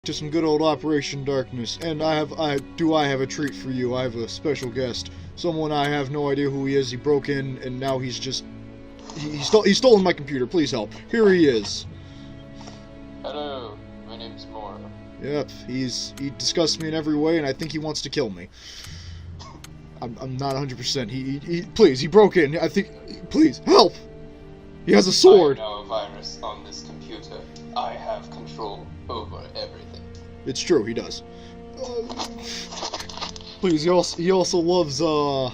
To some good old Operation Darkness, and I have a treat for you. I have a special guest, someone I have no idea who he is. He broke in, and now he's stolen my computer. Please help. Here he is. Hello, my name's Mora. Yep, he disgusts me in every way, and I think he wants to kill me. I'm not 100%. Please, he broke in. I think, please help. He has a sword. I know a virus on this computer. I have control over everything. It's true, he does. Please, he also loves Sword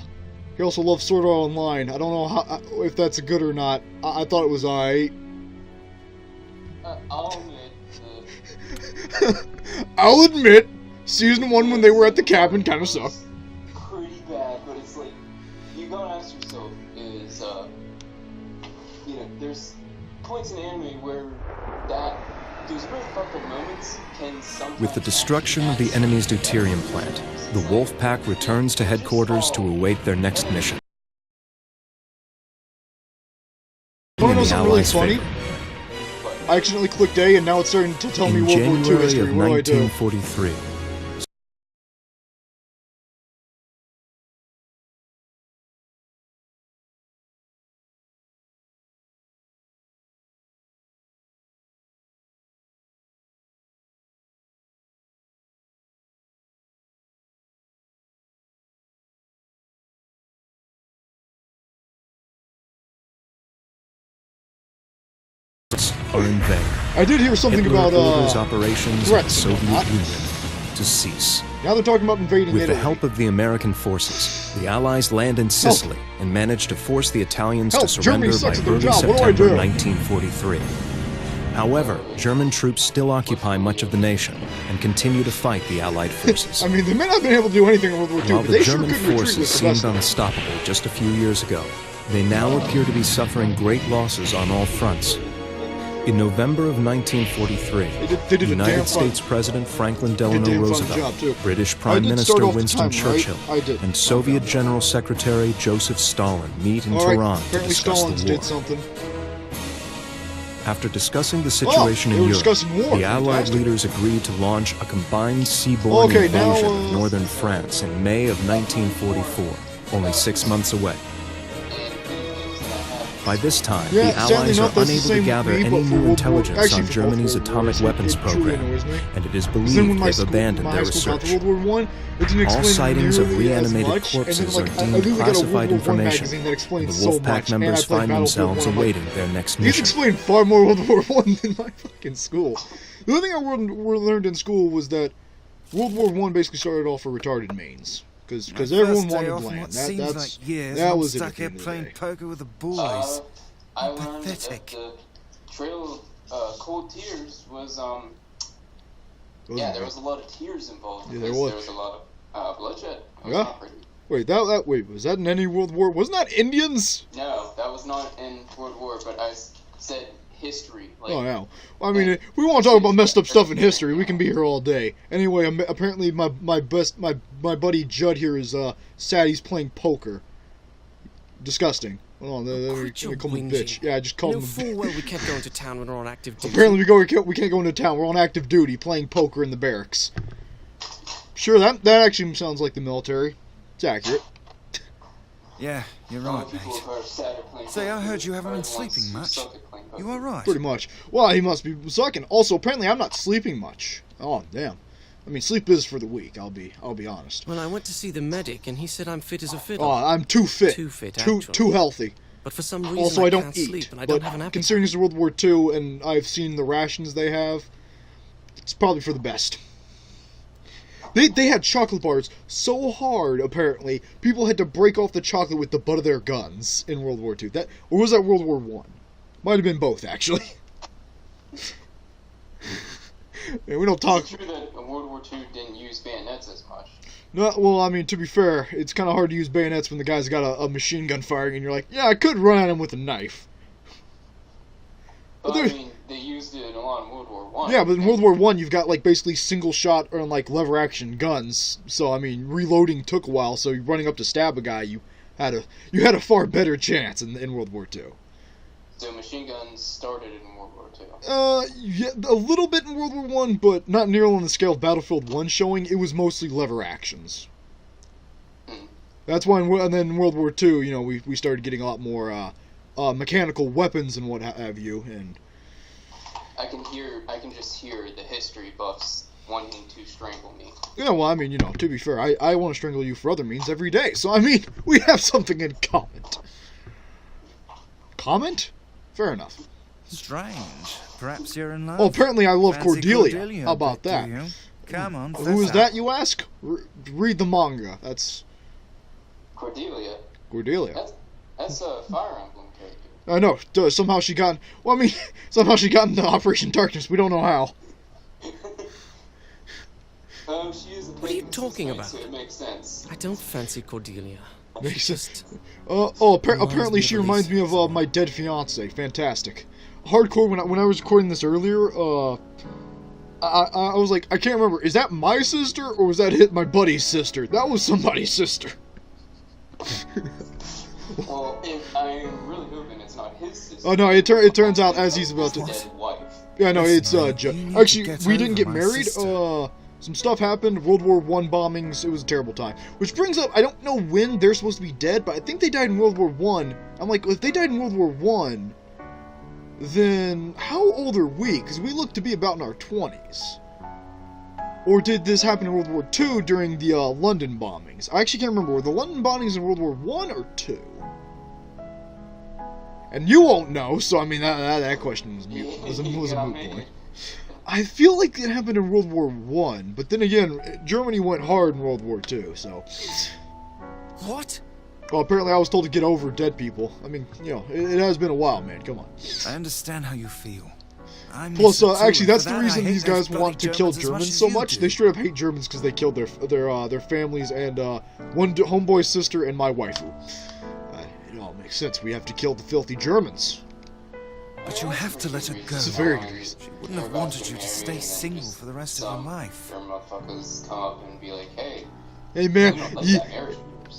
Art Online. I don't know if that's good or not. I thought it was alright. I'll admit. I'll admit, season 1 when they were at the cabin kind of sucked. Pretty bad, but it's like you gotta ask yourself: there's points in anime where those really fucked up moments can sometimes. With the destruction of the enemy's deuterium plant, the Wolf Pack returns to headquarters to await their next mission. You wanna know something really funny? I accidentally clicked A and now it's starting to tell me World War II history. What do I do? 1943. Are in vain. I did hear something Hitler about orders operations in the threats Soviet Union to cease. Now they're talking about invading With Italy. the help of the American forces, the Allies land in Sicily and manage to force the Italians to surrender by early September 1943. However, German troops still occupy much of the nation and continue to fight the Allied forces. I mean, they may not have been able to do anything in World War II, While but the they sure German could retreat forces with the seemed best. unstoppable just a few years ago, they now appear to be suffering great losses on all fronts. In November of 1943, they did United States President Franklin Delano Roosevelt, British Prime I did Minister start off the Winston time, Churchill, right? I did. and Soviet General Secretary Joseph Stalin meet in Tehran to apparently discuss Stalin the did war. something. After discussing the situation they in were Europe, discussing war. the Allied Fantastic. leaders agreed to launch a combined seaborne invasion of northern France in May of 1944, only 6 months away. By this time, the Allies are unable to gather any new intelligence on Germany's atomic weapons program, and it is believed they've abandoned their research. All sightings of reanimated corpses are deemed classified information, and the Wolfpack members find themselves awaiting their next These mission. explain far more World War I than my fucking school. The only thing I learned in school was that World War I basically started off for retarded mains. Because everyone wanted land. That was it at the end of the day. Poker with the boys. I learned Pathetic. that the Trail of Cold Tears was there was a lot of tears involved. Yeah, There was a lot of bloodshed. It was Yeah. not pretty. Wait, was that in any World War? Wasn't that Indians? No, that was not in World War, but I said history. Like, Oh no. I mean, if we want to talk about messed up stuff in history, we can be here all day. Anyway, apparently my buddy Judd here is sad he's playing poker. Disgusting. Oh, they call him a bitch. Yeah, I just called him a bitch. Well, we kept going to town when we were on active duty. Apparently we can't go into town. We're on active duty playing poker in the barracks. Sure, that actually sounds like the military. It's accurate. Yeah, you're right, mate. Say, I heard you haven't been sleeping much. You alright? Pretty much. Well, he must be sucking. Also, apparently I'm not sleeping much. Oh, damn. I mean, sleep is for the weak, I'll be honest. Well, I went to see the medic, and he said I'm fit as a fiddle. Oh, I'm too fit. Too fit, Too healthy. But for some reason Also, I don't can't eat. sleep, and I But don't have an appetite. considering it's World War II, and I've seen the rations they have, it's probably for the best. They had chocolate bars so hard, apparently, people had to break off the chocolate with the butt of their guns in World War II. Or was that World War I? Might have been both, actually. Yeah, we don't talk. It's true that World War II didn't use bayonets as much. No, well, I mean, to be fair, it's kind of hard to use bayonets when the guy's got a machine gun firing, and you're like, yeah, I could run at him with a knife. But I mean, they used it in a lot in World War I. Yeah, but in World War I, you've got, like, basically single shot or, like, lever action guns. So, I mean, reloading took a while, so running up to stab a guy, you had a far better chance in World War II. So machine guns started in World War II. Yeah, a little bit in World War One, but not nearly on the scale of Battlefield 1 showing. It was mostly lever actions. That's why, and then in World War II, you know, we started getting a lot more mechanical weapons and what have you. And I can just hear the history buffs wanting to strangle me. Yeah, well, I mean, you know, to be fair, I want to strangle you for other means every day. So I mean, we have something in common. Comment? Fair enough. Strange. Perhaps you're in love. Oh, apparently I love Fancy Cordelia. How about that? Come on. Who is that, you ask? Read the manga. That's Cordelia. Cordelia. That's a Fire Emblem character. I know. Somehow she got. Well, I mean, somehow she got into Operation Darkness. We don't know how. She is a what are you talking about? So it makes sense. I don't fancy Cordelia. Makes sense. Apparently she reminds me of my dead fiance. Fantastic. Hardcore. When I was recording this earlier, I was like, I can't remember. Is that my sister or was that my buddy's sister? That was somebody's sister. Well, I'm really hoping it's not his sister. Oh no! It turns out as he's about to. Dead wife. Yeah, no, it's actually we didn't get married. Some stuff happened. World War I bombings. It was a terrible time. Which brings up, I don't know when they're supposed to be dead, but I think they died in World War I. I'm like, if they died in World War I, then how old are we? Because we look to be about in our 20s. Or did this happen in World War II during the London bombings? I actually can't remember. Were the London bombings in World War I or II? And you won't know, so I mean, that question was a moot point. I feel like it happened in World War I, but then again, Germany went hard in World War II, so... What? Well, apparently I was told to get over dead people. I mean, you know, it has been a while, man, come on. I understand how you feel. Plus, actually, that's the reason these guys want to kill Germans so much. They straight up hate Germans because they killed their families and one homeboy's sister and my waifu. It all makes sense. We have to kill the filthy Germans. But you have to let her go. It's a very good reason. She wouldn't have wanted you to stay single for the rest of your life. Some motherfuckers come up and be like, hey. Hey man,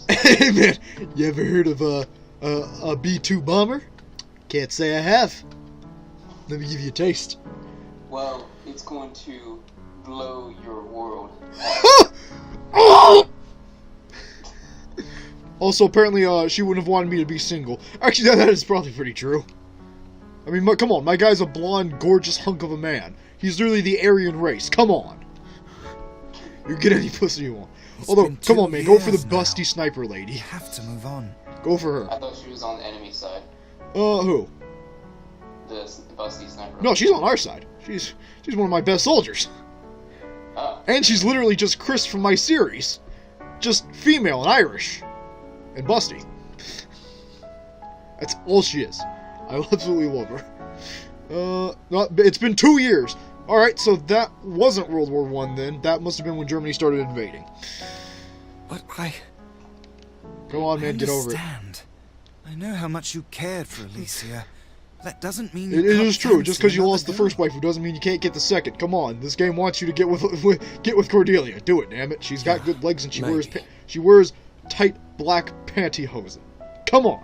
hey man, you ever heard of a B-2 bomber? Can't say I have. Let me give you a taste. Well, it's going to blow your world. Also, apparently, she wouldn't have wanted me to be single. Actually, that is probably pretty true. I mean, come on, my guy's a blonde, gorgeous hunk of a man. He's literally the Aryan race. Come on. You get any pussy you want. Although, come on, man, go for the busty sniper lady. You have to move on. Go for her. I thought she was on the enemy side. Who? The busty sniper. No, she's on our side. She's one of my best soldiers. Oh. And she's literally just Chris from my series. Just female and Irish. And busty. That's all she is. I absolutely love her. It's been 2 years. Alright, so that wasn't World War I then. That must have been when Germany started invading. But Come on, man, get over it. I know how much you cared for Alicia. That doesn't mean it is true. Just because you lost the first wife, doesn't mean you can't get the second. Come on, this game wants you to get with Cordelia. Do it, damn it. She's got good legs and she wears tight black pantyhose. Come on,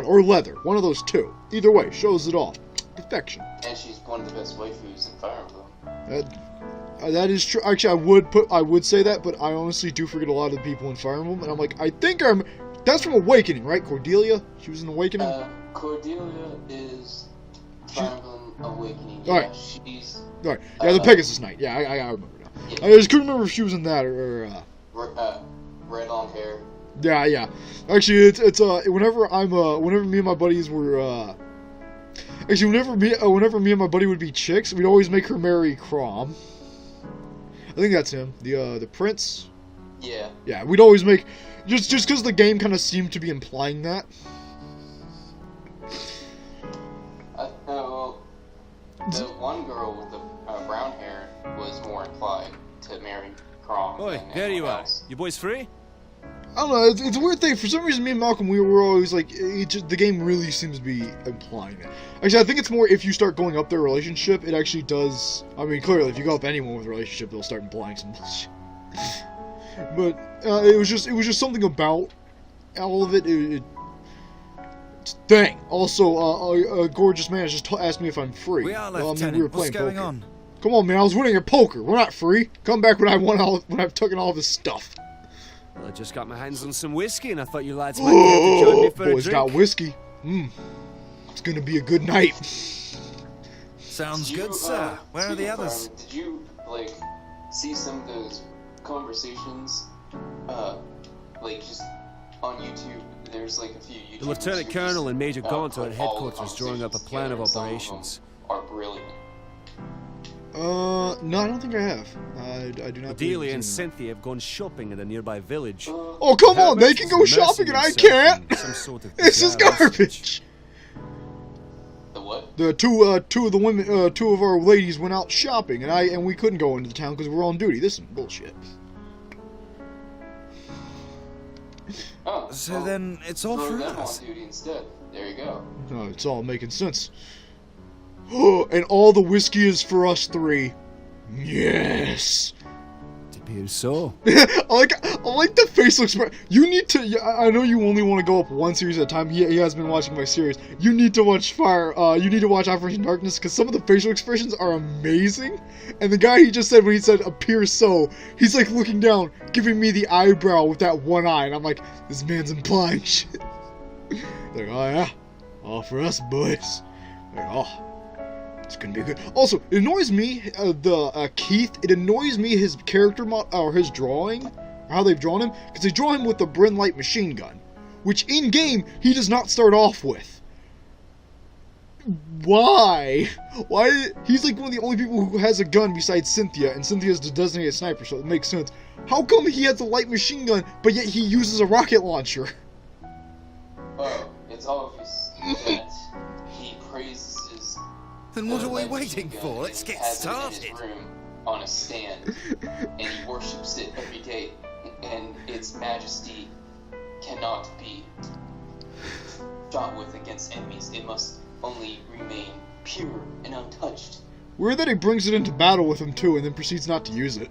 or leather. One of those two. Either way, shows it off. Perfection. And she's one of the best waifus in Fire Emblem. That is true. Actually, I would say that, but I honestly do forget a lot of the people in Fire Emblem, and I'm like, that's from Awakening, right? Cordelia? She was in Awakening? Cordelia is Fire Emblem Awakening. Yeah, alright. She's... Alright. Yeah, the Pegasus Knight. Yeah, I remember now. Yeah. I just couldn't remember if she was in that or red long hair. Yeah. Actually, it's whenever me and my buddies were actually whenever me and my buddy would be chicks, we'd always make her marry Crom. I think that's him. The prince. Yeah. Yeah, we'd always make just because the game kind of seemed to be implying that. Well, the one girl with the brown hair was more inclined to marry Crom. Oi, there you are. You boys free? I don't know, it's a weird thing. For some reason, me and Malcolm, we were always like, the game really seems to be implying that. Actually, I think it's more if you start going up their relationship, it actually does. I mean, clearly, if you go up anyone with a relationship, they'll start implying some bullshit. But it was just something about all of it. Dang. Also, a gorgeous man just asked me if I'm free. We are, Well, Lieutenant. we were playing What's going poker. on? Come on, man. I was winning at poker. We're not free. Come back when I've taken all of his stuff. Well, I just got my hands on some whiskey, and I thought you lads might be able to join me for a Boys drink. got whiskey. It's gonna be a good night. Sounds good, sir. Where are the others? Did you, like, see some of those conversations, like, just on YouTube? There's, like, a few YouTubers. The Lieutenant Colonel and Major Gaunt are at headquarters drawing up a plan of operations. Are brilliant. No, I don't think I have. I do not. Cordelia and Cynthia have gone shopping in a nearby village. Oh, come on! They can go shopping and I can't. Some sort of This is garbage. The what? The two of the women, two of our ladies went out shopping, and we couldn't go into the town because we're on duty. This is bullshit. Oh, So then it's all throw for them us. on duty instead. There you go. Oh, it's all making sense. And all the whiskey is for us three. Yes. It appears so. I like the facial expression. You need to. I know you only want to go up one series at a time. He has been watching my series. You need to watch You need to watch Operation Darkness because some of the facial expressions are amazing. And the guy he just said when he said "appears so," he's like looking down, giving me the eyebrow with that one eye, and I'm like, this man's implying shit. They're like, oh yeah, all for us boys. They're like, oh. It's gonna be good. Also, it annoys me, Keith, it annoys me his character or his drawing, or how they've drawn him, because they draw him with the Bren Light machine gun, which in-game, he does not start off with. Why? Why? He's like one of the only people who has a gun besides Cynthia, and Cynthia's the designated sniper, so it makes sense. How come he has a light machine gun, but yet he uses a rocket launcher? Oh, it's obvious that he praises his... Then what are we waiting for? Let's get started. In his room on a stand, and he worships it every day, and its majesty cannot be shot with against enemies. It must only remain pure and untouched. Weird that he brings it into battle with him too, and then proceeds not to use it.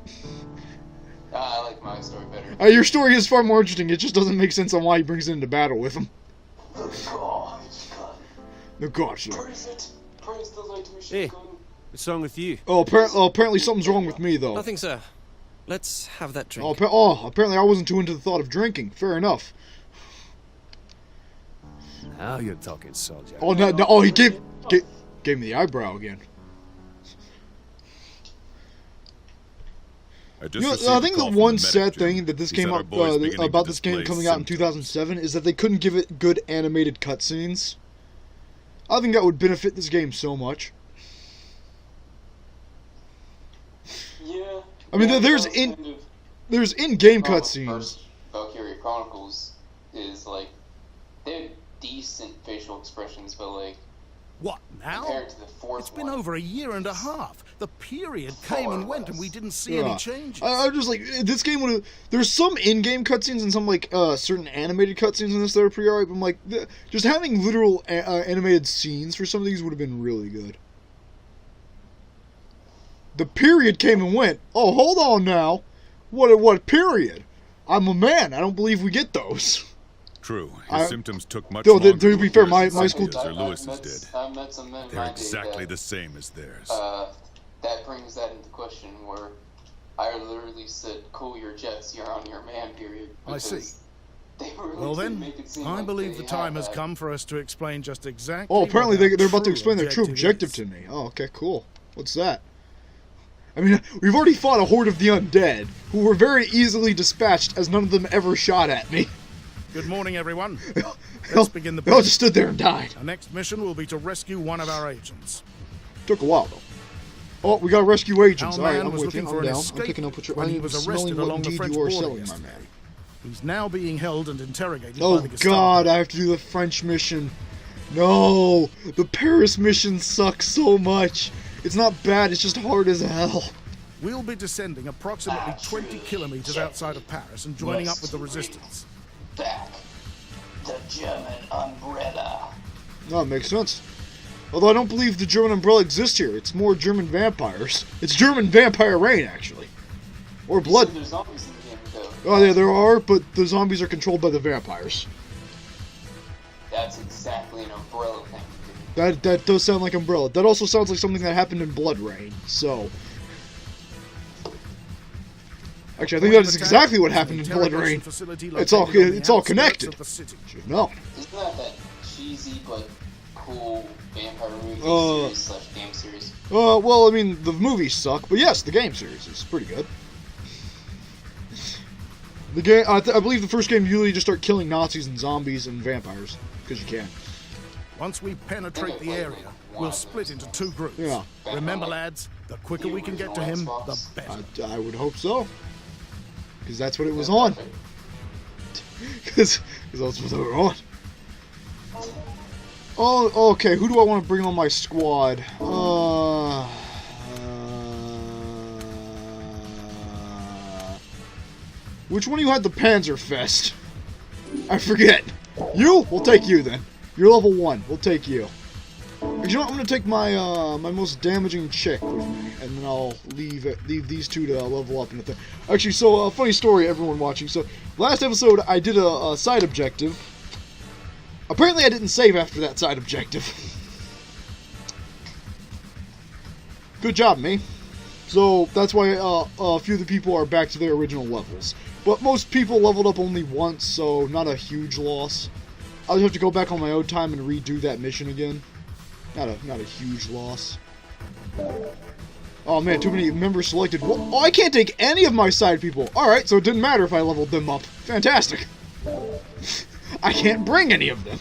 I like my story better. Your story is far more interesting. It just doesn't make sense on why he brings it into battle with him. The God's gun. The God's gun. Praise it. Praise the light machine Hey, gun. what's wrong with you? Oh, apparently something's wrong with me, though. Nothing, sir. Let's have that drink. Apparently I wasn't too into the thought of drinking. Fair enough. Now you're talking, soldier. Oh, no, he gave me the eyebrow again. I think the one sad thing that this came out about this game coming out in 2007 is that they couldn't give it good animated cutscenes. I think that would benefit this game so much. Yeah. I mean, there's in-game cutscenes. First Valkyria Chronicles is like they have decent facial expressions, but like what now? compared to the fourth It's been one, over a year and a half. The period came and went, and we didn't see any changes. I'm just like, this game would have... There's some in-game cutscenes and some, like, certain animated cutscenes in this that are pretty alright, but I'm like, just having literal animated scenes for some of these would have been really good. The period came and went. Oh, hold on now. What period? I'm a man. I don't believe we get those. True. His symptoms took much though, longer to be fair, my school... Lewis's did. I've met some men in They're my exactly day the same as theirs. that brings that into question where I literally said, cool your jets, you're on your man period. I see. They really Well did then, make it seem I like believe they the time had has that. come for us to explain just exactly. Oh, apparently what our they're about to true explain their true objective is. to me. Oh, okay, cool. What's that? I mean, we've already fought a horde of the undead, who were very easily dispatched as none of them ever shot at me. Good morning, everyone. Let's begin the They all just stood there and died. Our next mission will be to rescue one of our agents. Took a while, though. Oh, we got rescue agents. Our Alright, man I'm was with you. looking I'm for an down. I'm escape picking up what you're... when he I'm was smelling arrested what along the indeed French you are border selling, my yesterday. man. He's now being held and interrogated by Oh the Gestapo. god, I have to do the French mission. No! The Paris mission sucks so much. It's not bad, it's just hard as hell. We'll be descending approximately 20 kilometers outside of Paris and joining up with the resistance. Back. The German umbrella. No, it makes sense. Although I don't believe the German umbrella exists here. It's more German vampires. It's German vampire rain, actually. Or blood. There's zombies in the game, though. Oh, yeah, there are, but the zombies are controlled by the vampires. That's exactly an Umbrella thing. That does sound like Umbrella. That also sounds like something that happened in Blood Rain. So, actually, I think that is exactly what happened in Blood Rain. It's all connected. No. Isn't that cheesy but cool vampire movie series / game series? Well, I mean, the movies suck, but yes, the game series is pretty good. The game, I believe the first game you usually just start killing Nazis and zombies and vampires, because you can. Once we penetrate the area, we'll split into 2 groups. Yeah. Remember, lads, the quicker we can get to him, the better. I would hope so. Because that's what it was on. Because that's what they were on. Oh, okay, who do I want to bring on my squad? Which one of you had the Panzerfest? I forget. You? We'll take you then. You're level 1. We'll take you. You know what? I'm gonna take my my most damaging chick with me, and then I'll leave these two to level up. And actually, so funny story, everyone watching. So last episode, I did a side objective. Apparently, I didn't save after that side objective. Good job, me. So that's why a few of the people are back to their original levels. But most people leveled up only once, so not a huge loss. I'll just have to go back on my own time and redo that mission again. Not a huge loss. Oh man, too many members selected. Oh, I can't take any of my side people. Alright, so it didn't matter if I leveled them up. Fantastic. I can't bring any of them.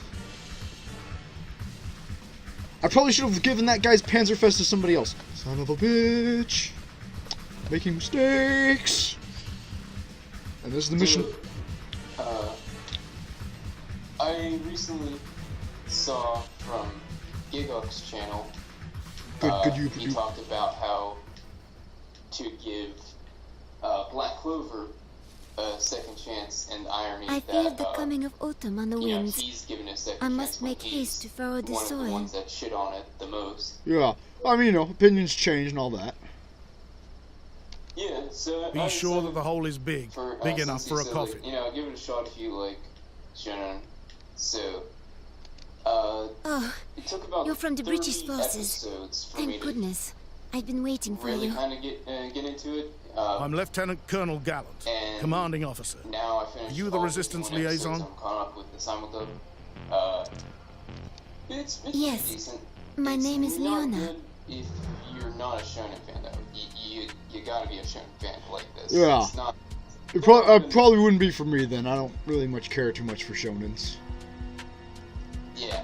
I probably should have given that guy's Panzerfest to somebody else. Son of a bitch. Making mistakes. And this is the mission. I recently saw from Gigok's channel, he talked about how to give Black Clover a second chance, and the irony I that feel the coming of autumn on the winds. He's given a second I chance must make haste to furrow the one soil. of the ones that shit on it the most. Yeah, I mean, you know, opinions change and all that. Yeah, so be sure that the hole is big enough for a coffin. Like, you know, give it a shot if you like Shannon. So, it took about you're from the British forces. Thank goodness. I've been waiting for really you. Kind of get into it. I'm Lieutenant Colonel Gallant, commanding officer. Now I finished. Are you the resistance liaison? I'm caught up with the simulcube. It's yes. Decent. My name is Leona. If you're not a Shonen fan, though, you gotta be a Shonen fan like this. Yeah. It's not, it probably wouldn't be for me then. I don't really much care too much for shonens. Yeah,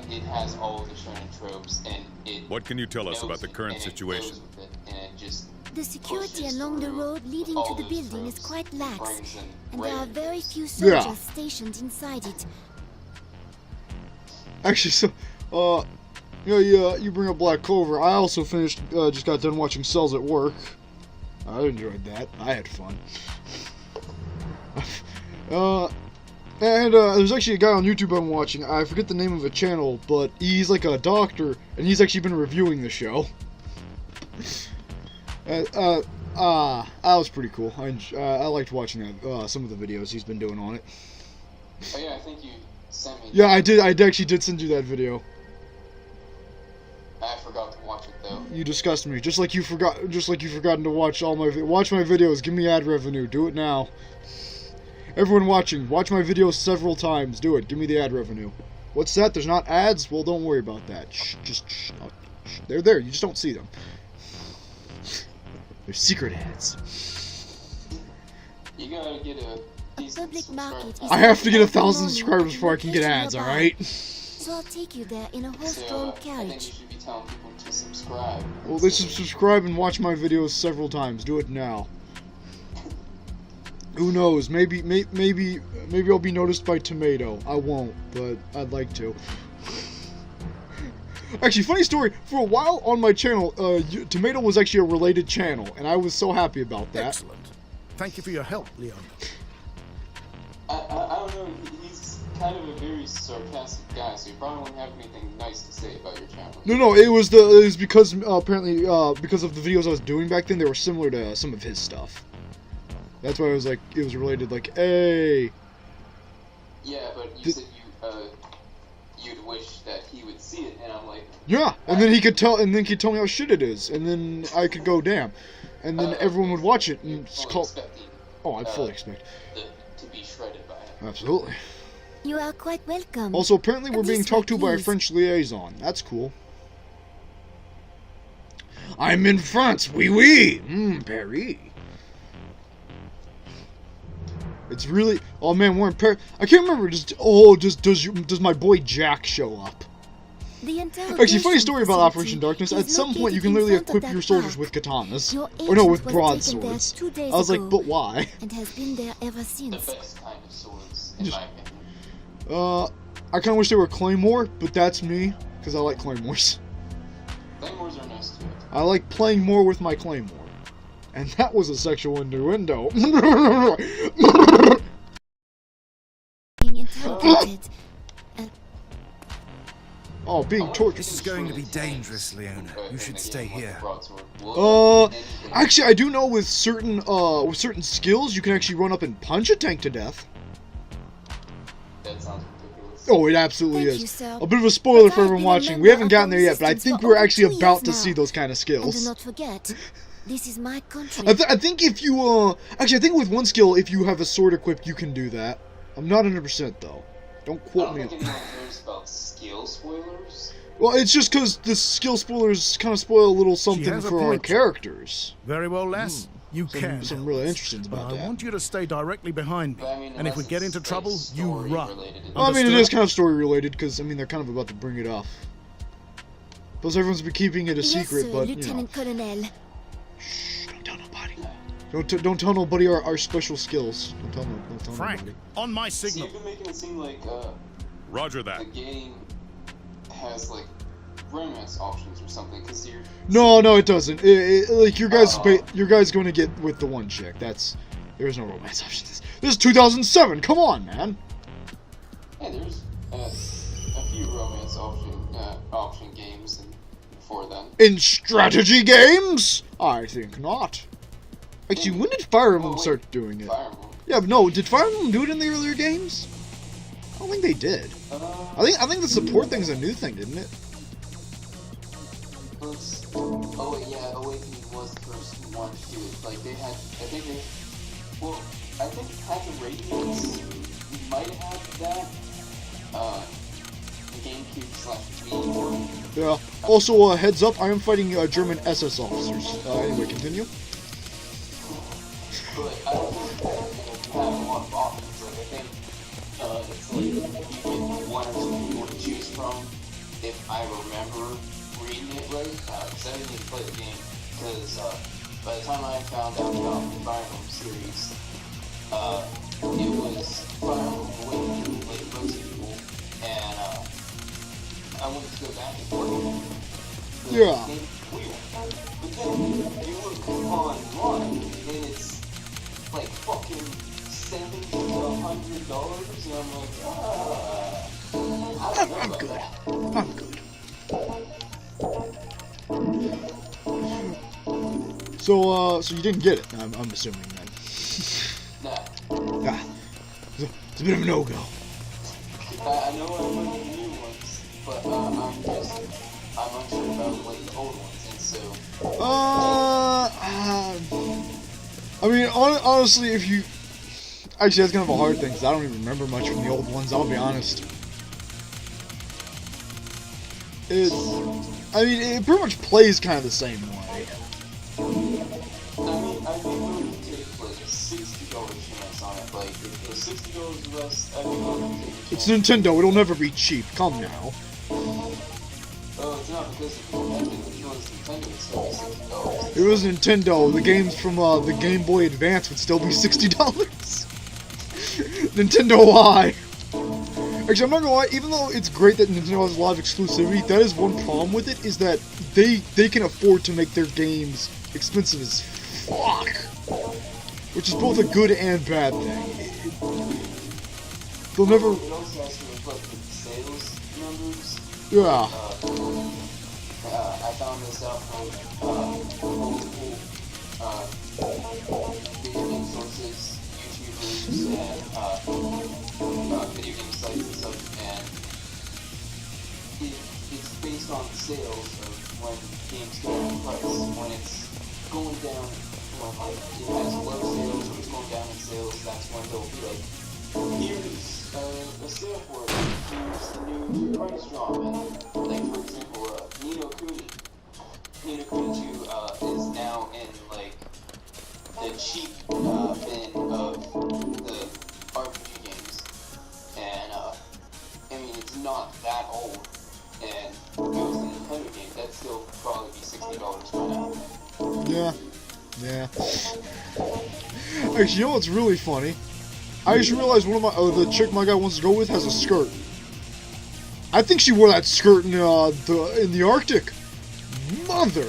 it has all the shonen tropes, and it. What can you tell us about the current situation? The security along the road leading to the building is quite lax, and there are very few soldiers stationed inside it. Actually, so, yeah, you bring up Black Clover. I also just got done watching Cells at Work. I enjoyed that. I had fun. And there's actually a guy on YouTube I'm watching. I forget the name of the channel, but he's like a doctor, and he's actually been reviewing the show. That was pretty cool. I liked watching that, some of the videos he's been doing on it. Oh yeah, I think you sent me. Yeah, I did. I actually did send you that video. I forgot to watch it though. You disgust me. Just like you've forgotten to watch all my videos. Give me ad revenue. Do it now. Everyone watching, watch my videos several times. Do it. Give me the ad revenue. What's that? There's not ads? Well, don't worry about that. Shh. They're there. You just don't see them. They're secret ads. You gotta get a decent I have to get 1,000 subscribers before I can get ads, alright? So I'll take you there in a horse-drawn carriage. I think you should be telling people to subscribe. Well, they should subscribe and watch my videos several times. Do it now. Who knows? Maybe I'll be noticed by Tomato. I won't, but I'd like to. Actually, funny story. For a while on my channel, Tomato was actually a related channel, and I was so happy about that. Excellent. Thank you for your help, Leon. I don't know. He's kind of a very sarcastic guy, so you probably won't have anything nice to say about your channel. No. It was because apparently because of the videos I was doing back then, they were similar to some of his stuff. That's why I was like, it was related, like, hey. Yeah, but you said you'd wish that he would see it, and I'm like... Yeah, and then he could tell me how shit it is, and then I could go, damn. And then everyone would watch it and call... Oh, I'd fully expect. To be shredded by it. Absolutely. You are quite welcome. Also, apparently we're being talked to by a French liaison. That's cool. I'm in France, oui oui! Paris. It's really... Oh man, we're in Paris. I can't remember, does my boy Jack show up? Actually, funny story about Operation Darkness. At some point, you can literally equip your soldiers with katanas. Or no, with broadswords. I was like, but why? And has been there ever since. The best kind of swords, in my opinion. I kind of wish they were Claymore, but that's me, because I like Claymores. Claymores are nice too. I like playing more with my Claymore. And that was a sexual innuendo. Oh, being tortured. This is going to be dangerous, Leona. You should stay here. Actually, I do know with certain skills, you can actually run up and punch a tank to death. That sounds ridiculous. Oh, it absolutely is. A bit of a spoiler for everyone watching. We haven't gotten there yet, but I think we're actually about to see those kind of skills. And do not forget, this is my country. I think if you, actually, I think with one skill, if you have a sword equipped, you can do that. I'm not 100% though. Don't quote me. I don't think anyone cares about skill spoilers. Well, it's just because the skill spoilers kind of spoil a little something for our characters. Very well, lass. You can. Some really interesting about that. I want you to stay directly behind me. And if we get into trouble, you run. Well, I mean, it is kind of story related because I mean they're kind of about to bring it off. Plus, everyone's been keeping it a secret, sir, but Lieutenant Colonel. Shh! Don't tell nobody. Don't tell nobody our special skills. Don't tell Frank, nobody. on my signal. So you've been making it seem like Roger that. the game has like romance options or something, because you're... No, it doesn't. Like your guys going to get with the one chick. There's no romance options. This is 2007. Come on, man. Yeah, there's a few romance option games before then. In strategy games? I think not. Actually, when did Fire Emblem start doing it? Fire Emblem. Yeah, but no, did Fire Emblem do it in the earlier games? I don't think they did. I think the support thing's a new thing, didn't it? Oh yeah, Awakening was the first one to do it. Like they had, I think Path of Radiance might have that. The GameCube/Wii. Yeah. Also, heads up, I am fighting German SS officers. Anyway, continue. But I don't think you have a lot of options. Like I think it's like you get one or two people to choose from. If I remember reading it right, because I didn't even play the game. Because by the time I found out about the Fire Emblem series, it was Fire Emblem Awakening like most people, and I wanted to go back and play it. Yeah. But then you look online, and it's like fucking $70 to $100, and I'm like, I'm good. I'm good. So you didn't get it, I'm assuming then. Nah. Yeah. It's a bit of a no-go. I know I went to the new ones, but I'm unsure about like the old ones, and so... I mean, honestly, if you... Actually, that's kind of a hard thing, because I don't even remember much from the old ones, I'll be honest. I mean, it pretty much plays kind of the same way. I mean, I'd be willing to take like $60 less on it, like, if it was $60 less, I'd be willing to take it. It's Nintendo, it'll never be cheap, come now. Oh, it's not because of Nintendo, if it was Nintendo, it'd still be $60. If it was Nintendo, the games from the Game Boy Advance would still be $60. Nintendo, why? Actually, I'm not gonna lie, even though it's great that Nintendo has a lot of exclusivity, that is one problem with it, is that they can afford to make their games expensive as fuck. Which is both a good and bad thing. They'll never... It also has to reflect the sales numbers. Yeah. I found this out from multiple video game sources, YouTubers, and video game sites and stuff, and sales of when games go down in price. When it's going down, when like it has low sales or it's going down in sales, that's when they'll be like, here's a sale for it, here's the new price drop. And like for example, Ni no Kuni 2 is now in like the cheap bin of the RPG games. And I mean, it's not that old. And if it was a Nintendo game, that'd still probably be $60 by now. Yeah. Yeah. Actually, you know what's really funny? I just realized one of my the chick my guy wants to go with has a skirt. I think she wore that skirt in the Arctic. Mother.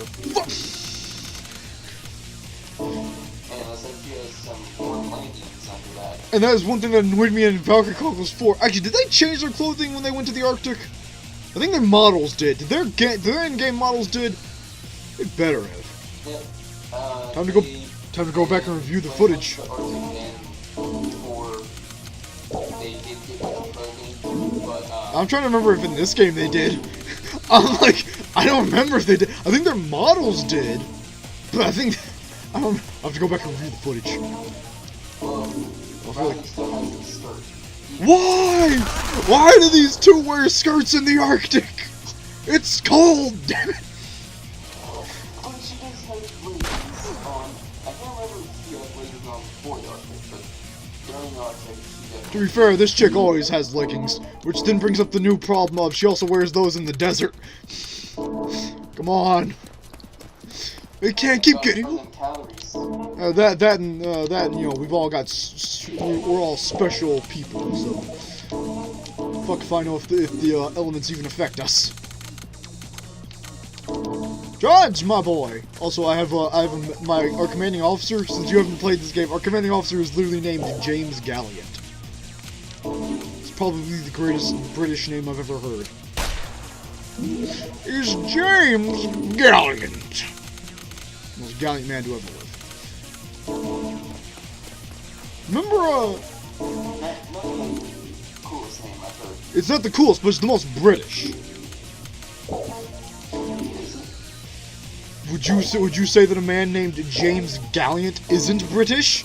And that is one thing that annoyed me in Valkyrie Chronicles 4. Actually, did they change their clothing when they went to the Arctic? I think their models did. Did their in-game models did? They better have. Yeah. Time to go back and review the footage. I'm trying to remember if in this game they did. I'm like, I don't remember if they did. I think their models did, but I think I don't. I have to go back and review the footage. Why? Why do these two wear skirts in the Arctic? It's cold, damn it. To be fair, this chick always has leggings, which then brings up the new problem of she also wears those in the desert. Come on. It can't keep getting... that and you know, we've all got... we're all special people, so... Fuck if I know if the elements even affect us. Judge, my boy! Also, I have our commanding officer, since you haven't played this game, our commanding officer is literally named James Galliant. It's probably the greatest British name I've ever heard. Is James Galliant. Most gallant man to ever live. Remember, it's not the coolest, but it's the most British. Would you say that a man named James Galliant isn't British?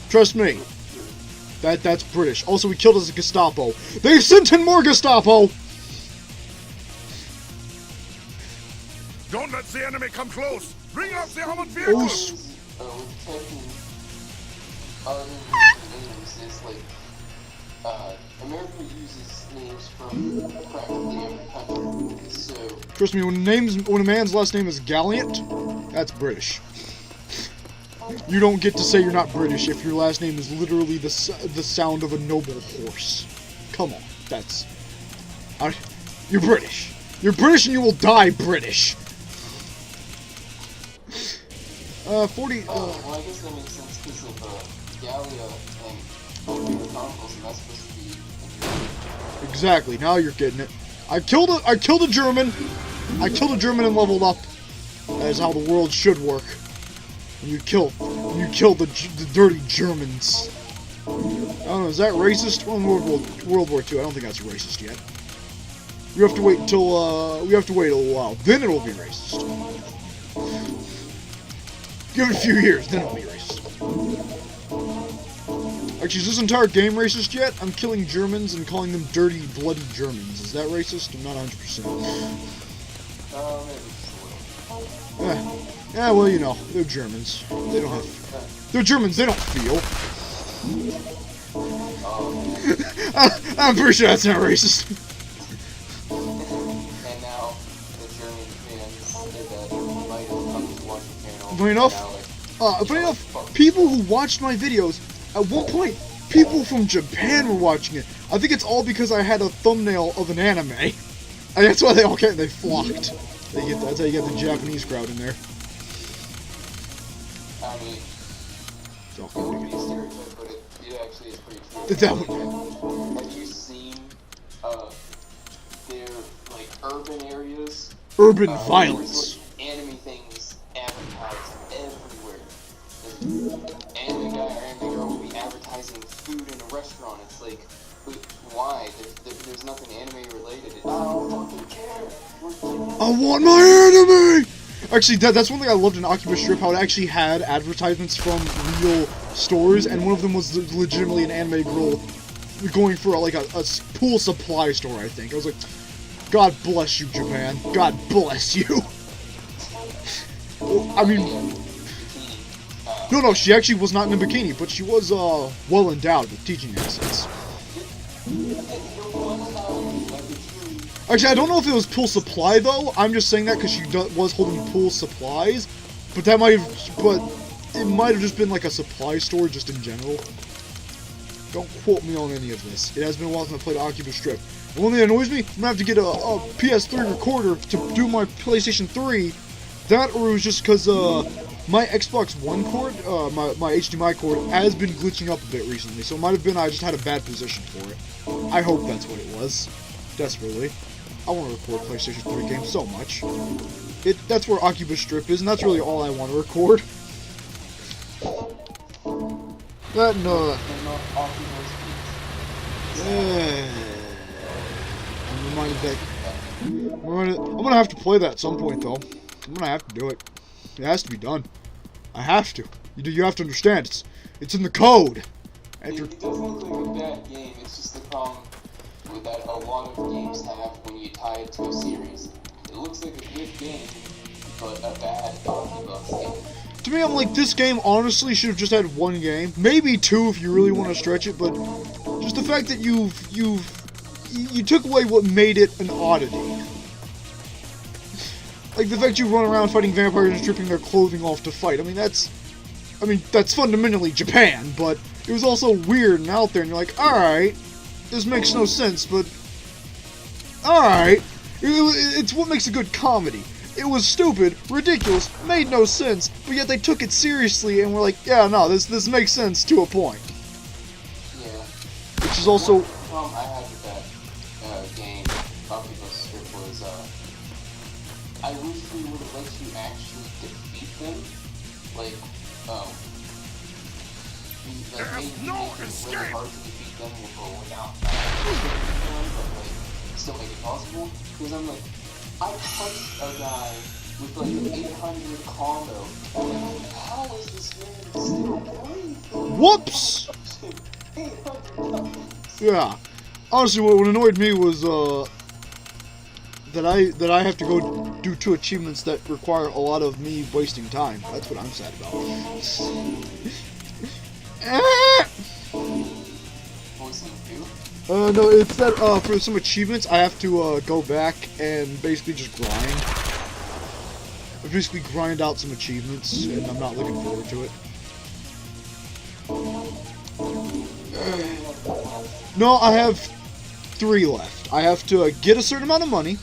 Trust me. That's British. Also, he killed us at Gestapo. They've sent in more Gestapo! Don't let the enemy come close! Bring up the armored vehicles! America uses names from practically every country, so... Trust me, when a man's last name is Galliant, that's British. You don't get to say you're not British if your last name is literally the sound of a noble horse. Come on, that's... you're British. You're British and you will die British. 40... well, I guess that makes sense because of Gallia and the Chronicles, and that's supposed to be... Exactly, now you're getting it. I killed a German. I killed a German and leveled up. That is how the world should work. And you kill the dirty Germans. I don't know, is that racist? Well, in World War II, I don't think that's racist yet. We have to wait until, we have to wait a little while. Then it'll be racist. Give it a few years, then it'll be racist. Actually, is this entire game racist yet? I'm killing Germans and calling them dirty, bloody Germans. Is that racist? I'm not 100%. Yeah, well, you know, they're Germans. They don't have... They're Germans, they don't feel. I'm pretty sure that's not racist. And now, the German fans that might have come to watch the channel... Funny enough, people who watched my videos, at one point, people from Japan were watching it. I think it's all because I had a thumbnail of an anime. And that's why they all came, they flocked. That's how you get the Japanese crowd in there. I mean, it would be a stereotype, but it actually is pretty true. Have you seen, their, like, urban areas? Urban violence. Anime things advertised everywhere. The anime guy or anime girl will be advertising food in a restaurant. It's like, Why? There's nothing anime related. I don't fucking care. I want my anime! Actually, that's one thing I loved in Oculus Strip, how it actually had advertisements from real stores, and one of them was legitimately an anime girl going for like a pool supply store, I think. I was like, God bless you, Japan. God bless you. I mean, no, she actually was not in a bikini, but she was well endowed with teaching assets. Actually, I don't know if it was pool supply though. I'm just saying that because she was holding pool supplies, but it might have just been like a supply store just in general. Don't quote me on any of this. It has been a while since I played Oculus Strip. And one thing that annoys me, I'm gonna have to get a PS3 recorder to do my PlayStation 3. That, or it was just because my Xbox One cord, my HDMI cord, has been glitching up a bit recently. So it might have been I just had a bad position for it. I hope that's what it was. Desperately. I want to record PlayStation 3 games so much. That's where Oculus Strip is, and that's really all I want to record. That no. I'm reminded that. I'm gonna have to play that at some point, though. I'm gonna have to do it. It has to be done. I have to. You have to understand. It's in the code. It doesn't look like a bad game. It's just the problem that a lot of games have when you tie it to a series. It looks like a good game, but a bad omnibus game. To me, I'm like, this game honestly should have just had one game, maybe two if you really want to stretch it. But just the fact that you took away what made it an oddity. Like the fact you run around fighting vampires and stripping their clothing off to fight. I mean, that's fundamentally Japan, but it was also weird and out there. And you're like, all right. This makes no sense, but alright. It's what makes a good comedy. It was stupid, ridiculous, made no sense, but yet they took it seriously and were like, yeah, no, this makes sense to a point. Yeah. Which is also... The problem I had with that game, Oculus Strip, was, I wish we would have let you actually defeat them. Like, maybe make it really hard to defeat them without but like still make it possible. Because I'm like, I punched a guy with like an 800 combo. I'm like, how is this man still breathing? Whoops! Yeah. Honestly, what annoyed me was that I have to go do 2 achievements that require a lot of me wasting time. That's what I'm sad about. No, it's that, for some achievements, I have to, go back and basically just grind. I basically grind out some achievements, and I'm not looking forward to it. No, I have 3 left. I have to get a certain amount of money,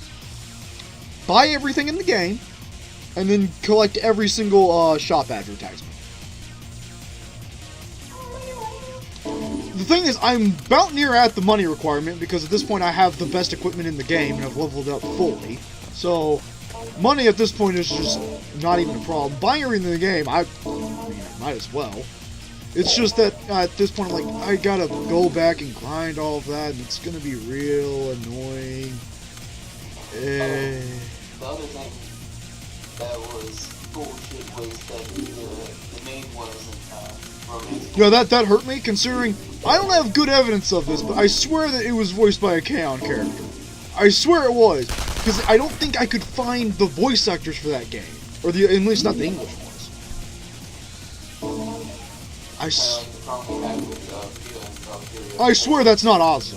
buy everything in the game, and then collect every single, shop advertisement. The thing is, I'm about near at the money requirement, because at this point I have the best equipment in the game, and I've leveled up fully. So, money at this point is just not even a problem. Buying everything in the game, I mean, I might as well. It's just that, at this point, I'm like, I gotta go back and grind all of that, and it's gonna be real annoying. The other thing that was bullshit was that the main wasn't, romance. Yeah, that hurt me, considering I don't have good evidence of this, but I swear that it was voiced by a K-On! Character. I swear it was, because I don't think I could find the voice actors for that game, or at least not the English ones. I swear that's not Ozzy.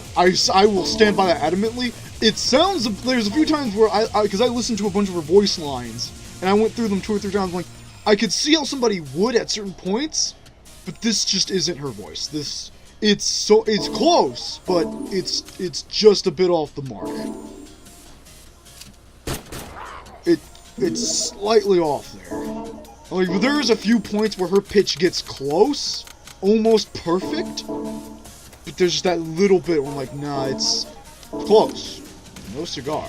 I will stand by that adamantly. It sounds, there's a few times where because I listened to a bunch of her voice lines, and I went through them 2 or 3 times, I'm like, I could see how somebody would at certain points, but this just isn't her voice. It's close, but it's just a bit off the mark. It's slightly off there. Like, but there's a few points where her pitch gets close, almost perfect, but there's just that little bit where I'm like, nah, it's close. No cigar.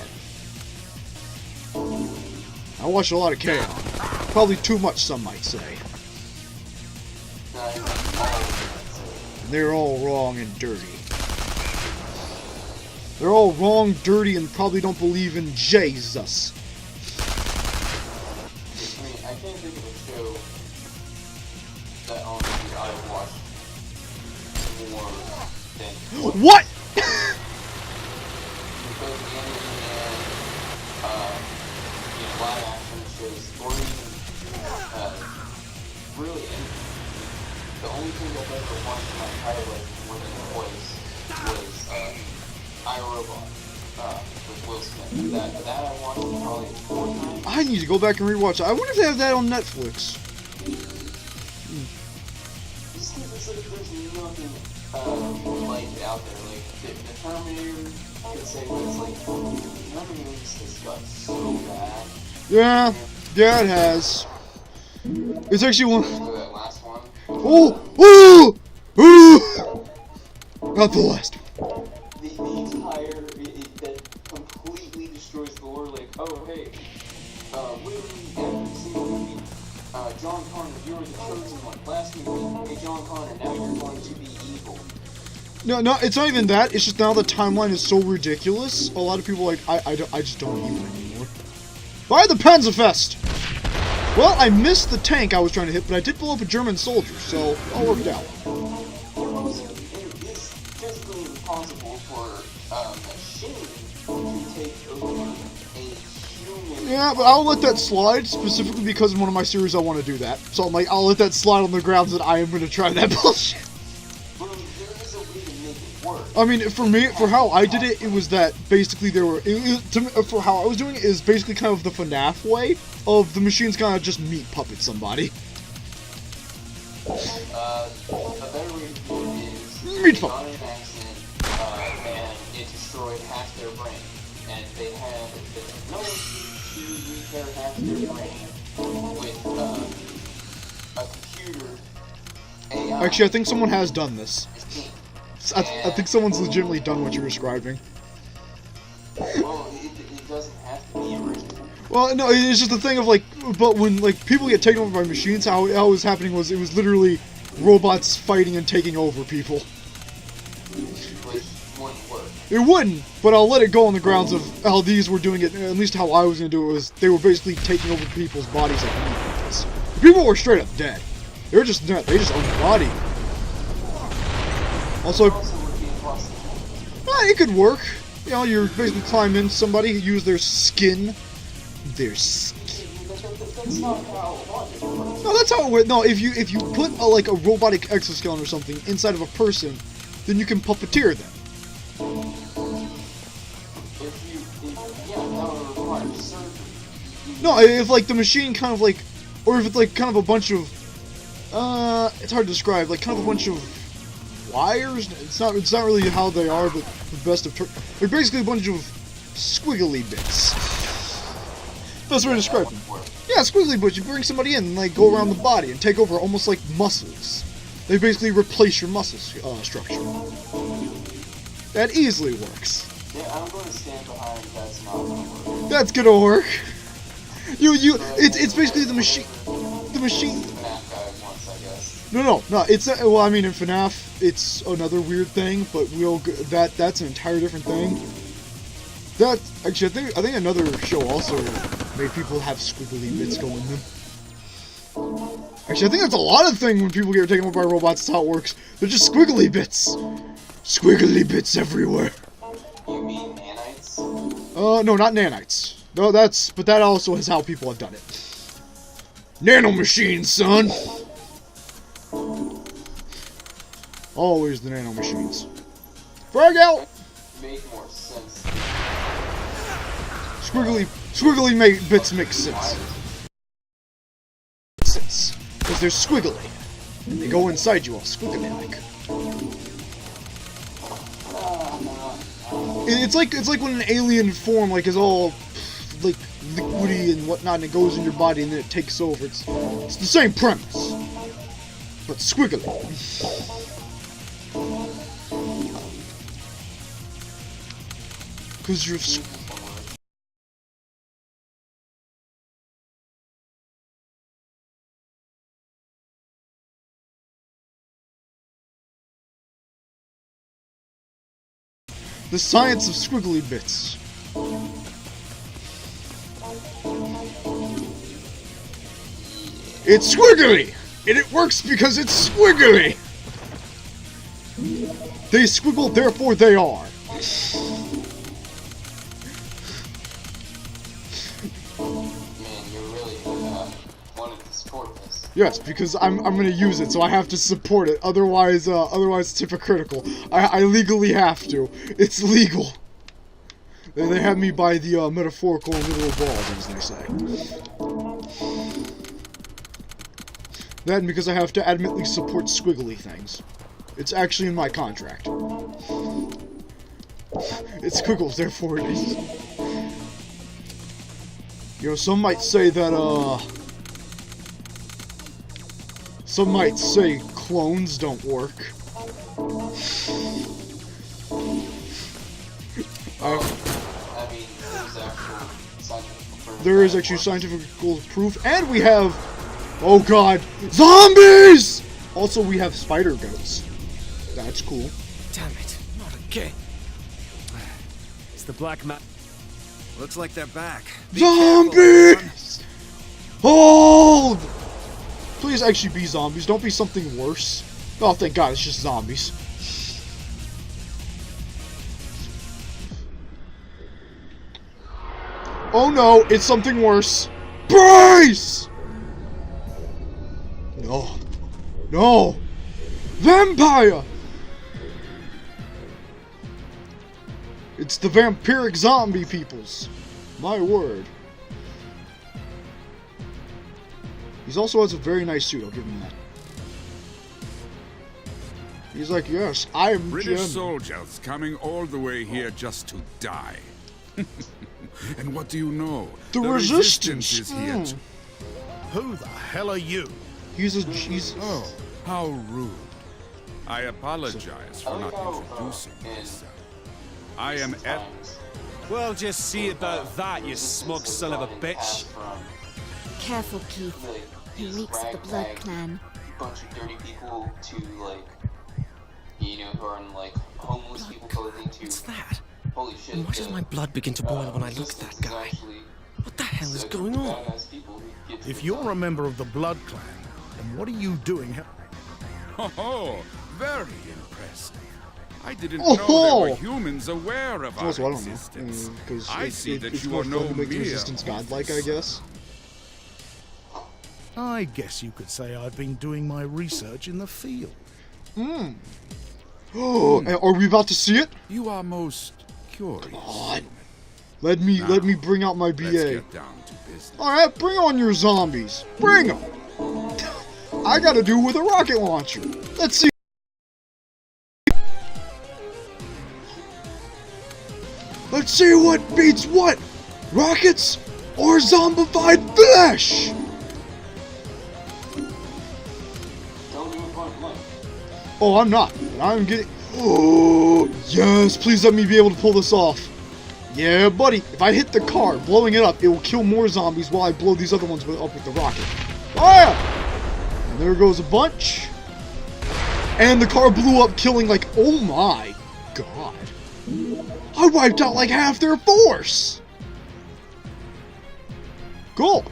I watch a lot of K-On! Probably too much, some might say. And they're all wrong and dirty. They're all wrong, dirty, and probably don't believe in Jesus. I mean, I can't think of a show that honestly I watch more than... What?! Because the anime and, live action shows, or even, really anything. The only thing I've ever watched in my entire life more than twice was, iRobot, with Will Smith. That I watched probably 4 times. I need to go back and rewatch it. I wonder if they have that on Netflix. Just because there's nothing, like it out there. Like, the Terminator, I could say, but it's like, Terminator has got so bad. Yeah, it has. It's actually one. That last one. Oh! Not the last one. The entire, that completely destroys the lore, like, oh, hey, literally every single movie, John Connor, you were the chosen one. Last movie, hey, John Connor, now you're going to be evil. No, it's not even that. It's just now the timeline is so ridiculous. A lot of people are like, I just don't even anymore. Buy the Panzerfest! Well, I missed the tank I was trying to hit, but I did blow up a German soldier, so it all worked out. It's physically impossible for a machine to take over a human. Yeah, but I'll let that slide, specifically because in one of my series I want to do that. So I'm like, I'll let that slide on the grounds that I am going to try that bullshit. Well, there is a way to make it work. I mean, for me, for how I did it, it was that basically there were, for how I was doing it is basically kind of the FNAF way of the machines kind of just meat puppet somebody. A better way to do it is Meat got puppet. in an accident, and it destroyed half their brain, and they had the technology to repair half their brain with a computer AI. Actually, I think someone has done this. I think someone's legitimately done what you're describing. Well, it doesn't have to be original. Well, no, it's just the thing of like, but when like people get taken over by machines, how it was happening was it was literally robots fighting and taking over people. Which wouldn't work. It wouldn't, but I'll let it go on the grounds of how these were doing it. At least how I was gonna do it was they were basically taking over people's bodies like meat puppets. People were straight up dead. They were just dead. They just unbodied. Also, it could work. You know, you're basically climbing somebody who use their skin. That's not how it works. No, that's how it works. No, if you put like a robotic exoskeleton or something inside of a person, then you can puppeteer them. That would require surgery. No, if like the machine kind of like, or if it's like kind of a bunch of, it's hard to describe. Like kind of a bunch of wires. It's not really how they are, but the best of they're basically a bunch of squiggly bits. That's what I describe them. Yeah, squiggly bits. You bring somebody in and like go around the body and take over almost like muscles. They basically replace your muscle structure. That easily works. Yeah, I'm going to stand behind that's not going to work. That's gonna work. It's basically the machine. The machine. No. It's well, I mean, in FNAF, it's another weird thing, but that's an entire different thing. That actually, I think another show also made people have squiggly bits go in them. Actually, I think that's a lot of things when people get taken over by robots. That's how it works. They're just squiggly bits. Squiggly bits everywhere. You mean nanites? No, not nanites. No, but that also is how people have done it. Nano machines, son. Always the nano machines. Frag out. Make more sense. Squiggly bits make sense. Because they're squiggly. And they go inside you all squiggly like. It's like when an alien form like is all like liquidy and whatnot, and it goes in your body and then it takes over. It's the same premise, but squiggly. Because you're. The science of squiggly bits. It's squiggly! And it works because it's squiggly! They squiggle, therefore they are. Man, you really wanted to support this. Yes, because I'm gonna use it, so I have to support it. Otherwise it's hypocritical. I legally have to. It's legal. They have me by the metaphorical and literal balls, as they say. Then, because I have to adamantly support squiggly things. It's actually in my contract. It squiggles, therefore it is. You know, some might say that, some might say clones don't work. There is actually scientific proof, and we have, oh god, zombies! Also, we have spider goats. That's cool. Damn it, not again. It's the black man. Looks like they're back. Zombies! Hold! Please actually be zombies. Don't be something worse. Oh, thank God, it's just zombies. Oh no, it's something worse. Bryce! No. No! Vampire! It's the vampiric zombie peoples. My word. He also has a very nice suit, I'll give him that. He's like, yes, I am British German. soldiers coming all the way here just to die. And what do you know? The resistance is here too. Who the hell are you? He's a Jesus. Oh, how rude. I apologize for not introducing myself. I am Ed. Well, just see about that, you smug son of a bitch. Careful, Keith. He reeks of the Blood Clan. Bunch of dirty people to, like, you know, who are in, like, homeless people clothing to... What's that? Holy shit. And why does my blood begin to boil when I look at that guy? What the hell is going on? If you're a member of the Blood Clan, then what are you doing here? Oh, very impressive. I didn't know there were humans aware of our existence. I see that you are no mere resistance godlike, I guess. I guess you could say I've been doing my research in the field. Oh, are we about to see it? You are most curious. Come on. Let me bring out my BA. Let's get down to business. Alright, bring on your zombies. Bring them. I gotta do it with a rocket launcher. Let's see. Let's see what beats what. Rockets or zombified flesh. Oh, I'm not. I'm getting... Oh, yes. Please let me be able to pull this off. Yeah, buddy. If I hit the car, blowing it up, it will kill more zombies while I blow these other ones up with the rocket. Fire! And there goes a bunch. And the car blew up, killing like... Oh, my God. I wiped out like half their force. Cool.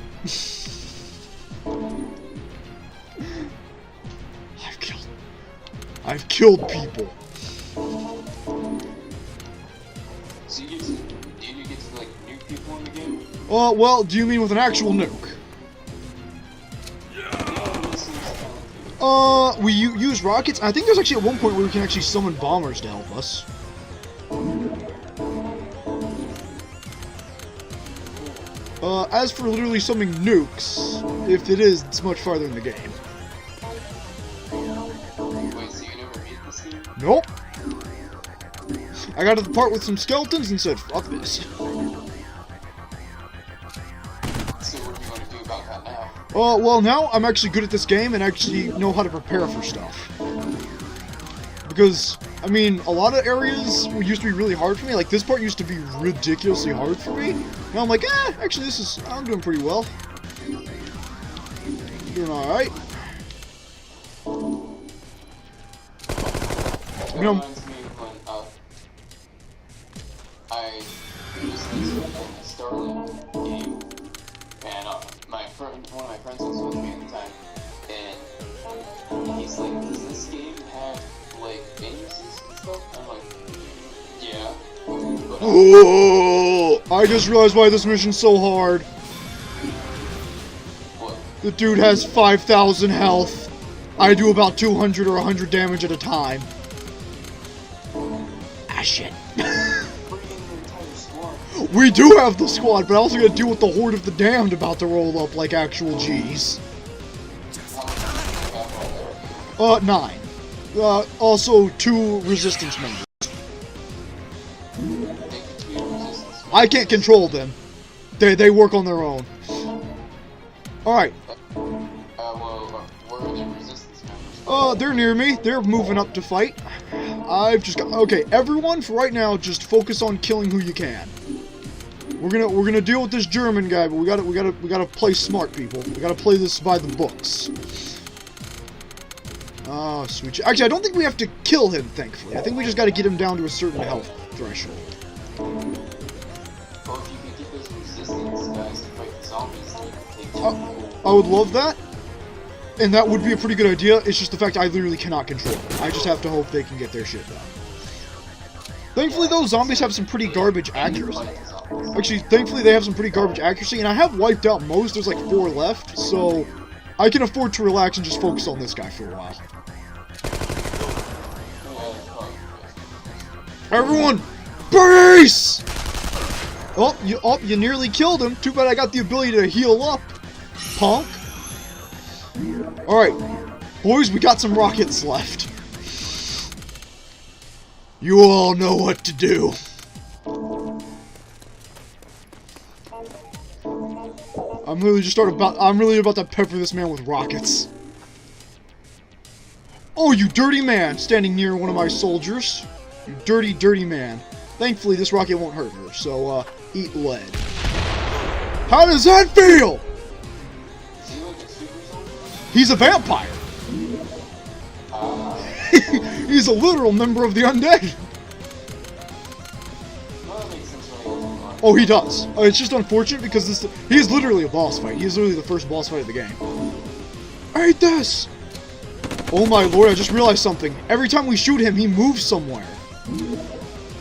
I've killed people. So do you get to like nuke people in the game? Well, do you mean with an actual nuke? We use rockets. I think there's actually at one point where we can actually summon bombers to help us. As for literally summoning nukes, if it is, it's much farther in the game. Nope. I got to the part with some skeletons and said, fuck this. So what do you want to do about that now? Well, now I'm actually good at this game and actually know how to prepare for stuff. Because, I mean, a lot of areas used to be really hard for me. Like, this part used to be ridiculously hard for me. Now I'm like, actually, I'm doing pretty well. Doing alright. You know, Starling game, and one of my friends was with me at the time, and he's like, "Does this game have like enemies and stuff?" I'm like, "Yeah." Oh, I just realized why this mission's so hard. What? The dude has 5,000 health. I do about 200 or 100 damage at a time. Ah, shit. We do have the squad, but I also gotta deal with the Horde of the Damned about to roll up like actual G's. 9. Also 2 resistance members. I can't control them. They work on their own. Alright. Where are the resistance members? They're near me. They're moving up to fight. I've just got... Okay, everyone for right now, just focus on killing who you can. We're gonna deal with this German guy, but we gotta play smart, people. We gotta play this by the books. Oh, sweet. Actually, I don't think we have to kill him, thankfully. I think we just gotta get him down to a certain health threshold. Well, if you could get those resistance guys to fight the zombies, I would love that. And that would be a pretty good idea. It's just the fact I literally cannot control them. I just have to hope they can get their shit done. Thankfully, those zombies have some pretty garbage accuracy. Actually, thankfully, they have some pretty garbage accuracy, and I have wiped out most. There's like 4 left, so I can afford to relax and just focus on this guy for a while. Everyone, brace! Oh, you nearly killed him. Too bad I got the ability to heal up, punk. Alright, boys, we got some rockets left. You all know what to do. I'm really about to pepper this man with rockets. Oh, you dirty man, standing near one of my soldiers. You dirty, dirty man. Thankfully, this rocket won't hurt her, so, eat lead. How does that feel? He's a vampire. He's a literal member of the undead. Oh, he does. It's just unfortunate because he is literally a boss fight. He is literally the first boss fight of the game. I hate this. Oh my lord, I just realized something. Every time we shoot him, he moves somewhere.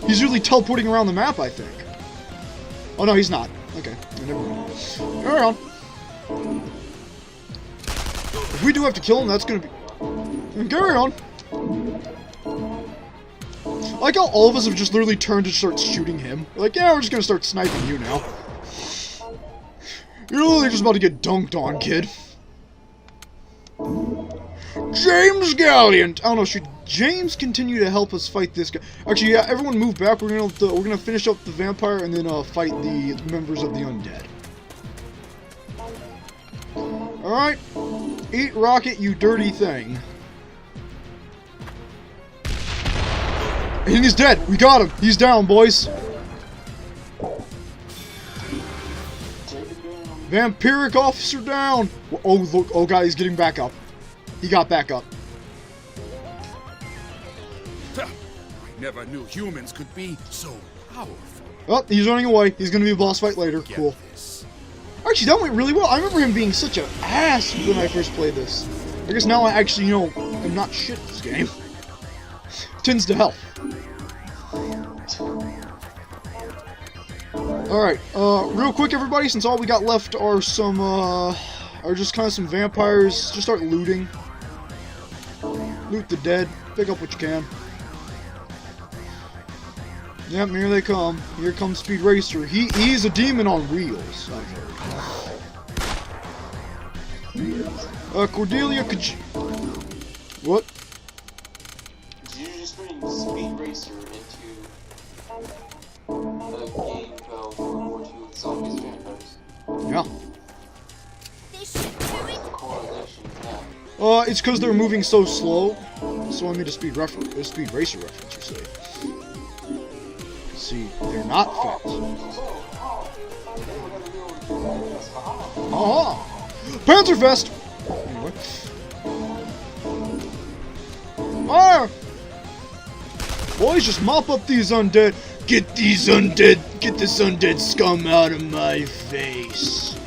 He's really teleporting around the map, I think. Oh no, he's not. Okay, never mind. Carry on. If we do have to kill him, that's gonna be... Carry on. I like how all of us have just literally turned to start shooting him. We're like, yeah, we're just gonna start sniping you now. You're literally just about to get dunked on, kid. James Galliant! I don't know, should James continue to help us fight this guy? Actually, yeah, everyone move back. We're gonna finish up the vampire and then fight the members of the undead. Alright. Eat rocket, you dirty thing. And he's dead. We got him. He's down, boys. Vampiric officer down. Oh, look. Oh, God, he's getting back up. He got back up. I never knew humans could be so powerful. Oh, he's running away. He's going to be a boss fight later. Cool. Actually, that went really well. I remember him being such an ass when I first played this. I guess now I actually, I'm not shit at this game. Tends to help. Alright, real quick everybody, since all we got left are some, just kind of some vampires, just start looting. Loot the dead, pick up what you can. Yep, here they come. Here comes Speed Racer. He's a demon on wheels, I've heard. Cordelia, could you... What? Did you just bring Speed Racer into the game of World War II with zombies and vampires? Yeah. Correlation with that. It's because they're moving so slow. So I made a Speed Racer reference, you see. See, they're not fast. Aha! Panzerfest! Anyway. Fire! Boys, just mop up these undead. Get these undead Get this undead scum out of my face.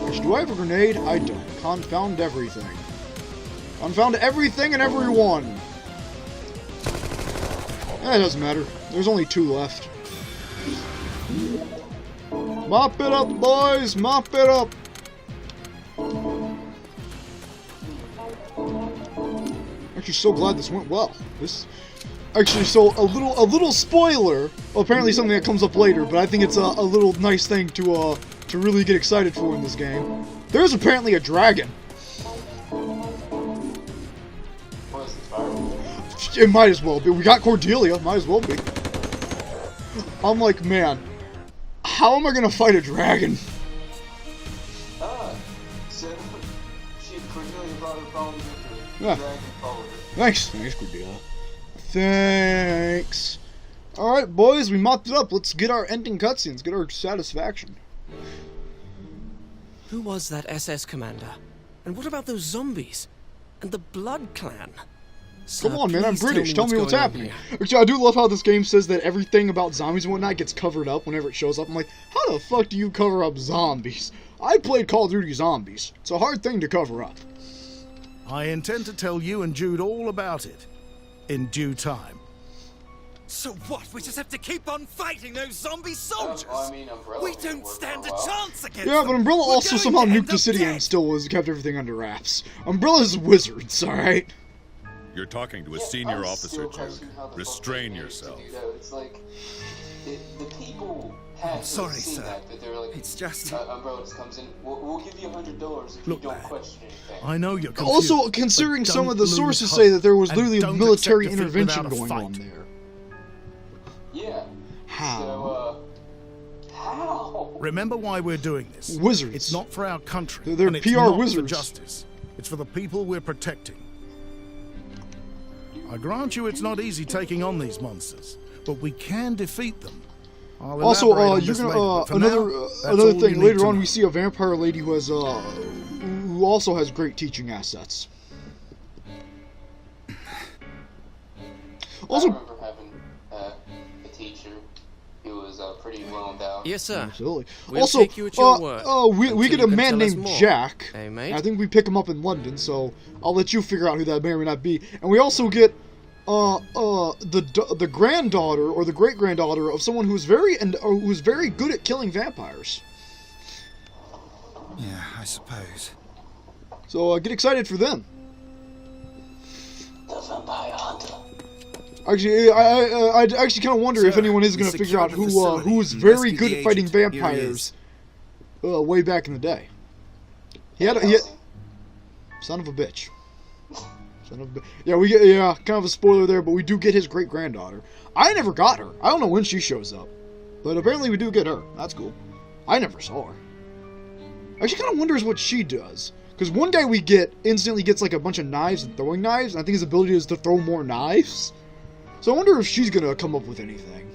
Actually, do I have a grenade? I don't. Confound everything. Confound everything and everyone. It doesn't matter. There's only 2 left. Mop it up, boys! Mop it up! Actually, so glad this went well. Actually, so a little spoiler. Apparently, something that comes up later, but I think it's a little nice thing to really get excited for in this game. There's apparently a dragon. It might as well be. We got Cordelia. Might as well be. I'm like, man, how am I gonna fight a dragon? So Cordelia brought her phone with her. Yeah. Dragon followed her. Thanks, Cordelia. Thanks. Alright, boys, we mopped it up. Let's get our ending cutscenes, get our satisfaction. Who was that SS commander? And what about those zombies? And the Blood Clan? Sir, come on, man, I'm British. Tell me what's happening. Actually, I do love how this game says that everything about zombies and whatnot gets covered up whenever it shows up. I'm like, how the fuck do you cover up zombies? I played Call of Duty Zombies. It's a hard thing to cover up. I intend to tell you and Jude all about it in due time. So what? We just have to keep on fighting those zombie soldiers? I mean, Umbrella we don't stand a chance against them. Yeah, but Umbrella also somehow nuked the city and still kept everything under wraps. Umbrella's wizards, alright? You're talking to a senior officer, Jude. Restrain yourself. It's like, the people had sorry, seen sir. that they're like, It's just... Umbrella just comes in, we'll give you $100 if Look, you don't question anything. I know you're confused, Also, considering but some of the don't sources lose say that there was hope, literally a and military don't accept defeat intervention without a going fight. on there. Yeah. How? So, how? Remember why we're doing this. Wizards. It's not for our country. They're and it's PR not wizards. for justice. It's for the people we're protecting. I grant you it's not easy taking on these monsters, but we can defeat them. I'll Also, elaborate on you're this gonna later, but for another now, that's another all you thing. need Later to on, know. we see a vampire lady who has who also has great teaching assets. Also, I remember having a teacher who was pretty well endowed. Yes, sir. absolutely. We'll Also, take you at your word we until get you a can man tell us named more. Jack. Hey, mate. I think we pick him up in London, so I'll let you figure out who that may or may not be. And we also get the granddaughter or the great granddaughter of someone who's very good at killing vampires. Yeah, I suppose. So get excited for them. The vampire hunter. Actually, I actually kind of wonder if anyone is going to figure out who was very good at fighting vampires way back in the day. He had son of a bitch. Yeah, we get kind of a spoiler there, but we do get his great granddaughter. I never got her. I don't know when she shows up, but apparently we do get her. That's cool. I never saw her. I actually kind of wonders what she does. Because one guy we get instantly gets like a bunch of knives and throwing knives, and I think his ability is to throw more knives. So I wonder if she's gonna come up with anything.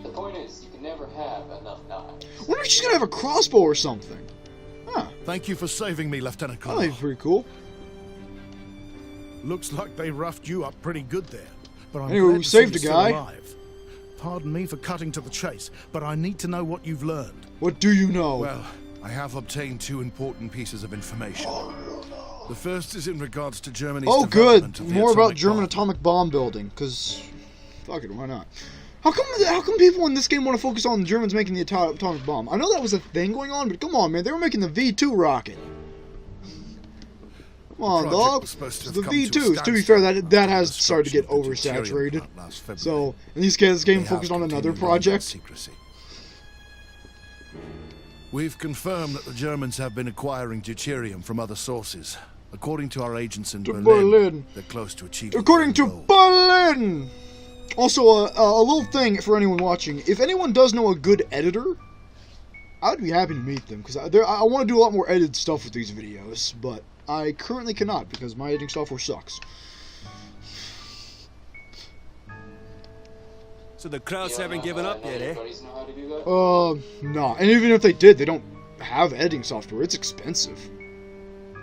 The point is, you can never have enough knives. I wonder if she's gonna have a crossbow or something. Huh. Thank you for saving me, Lieutenant That Colonel. might be pretty cool. Looks like they roughed you up pretty good there. But I'm Anyway, glad we to saved see a you're still guy. alive. Pardon me for cutting to the chase, but I need to know what you've learned. What do you know? Well, I have obtained 2 important pieces of information. The first is in regards to Germany's good. development of the More about atomic German bomb. atomic bomb building. Because, fuck it, why not? How come people in this game want to focus on the Germans making the atomic bomb? I know that was a thing going on, but come on, man. They were making the V2 rocket. Come on, project dog. was supposed to have The come to a V2s. To be fair, standstill that after has the started to get destruction of the deuterium oversaturated. plant last February. So, in this case, this game They focused have on another continued on that project. secrecy. We've confirmed that the Germans have been acquiring deuterium from other sources. According to our agents in Berlin. they're close to achieving According to their goal. Berlin! Also, a little thing for anyone watching. If anyone does know a good editor, I'd be happy to meet them. Because I want to do a lot more edited stuff with these videos. But I currently cannot because my editing software sucks. So the Krauts haven't given up yet, eh? Know how to do that? No. And even if they did, they don't have editing software. It's expensive.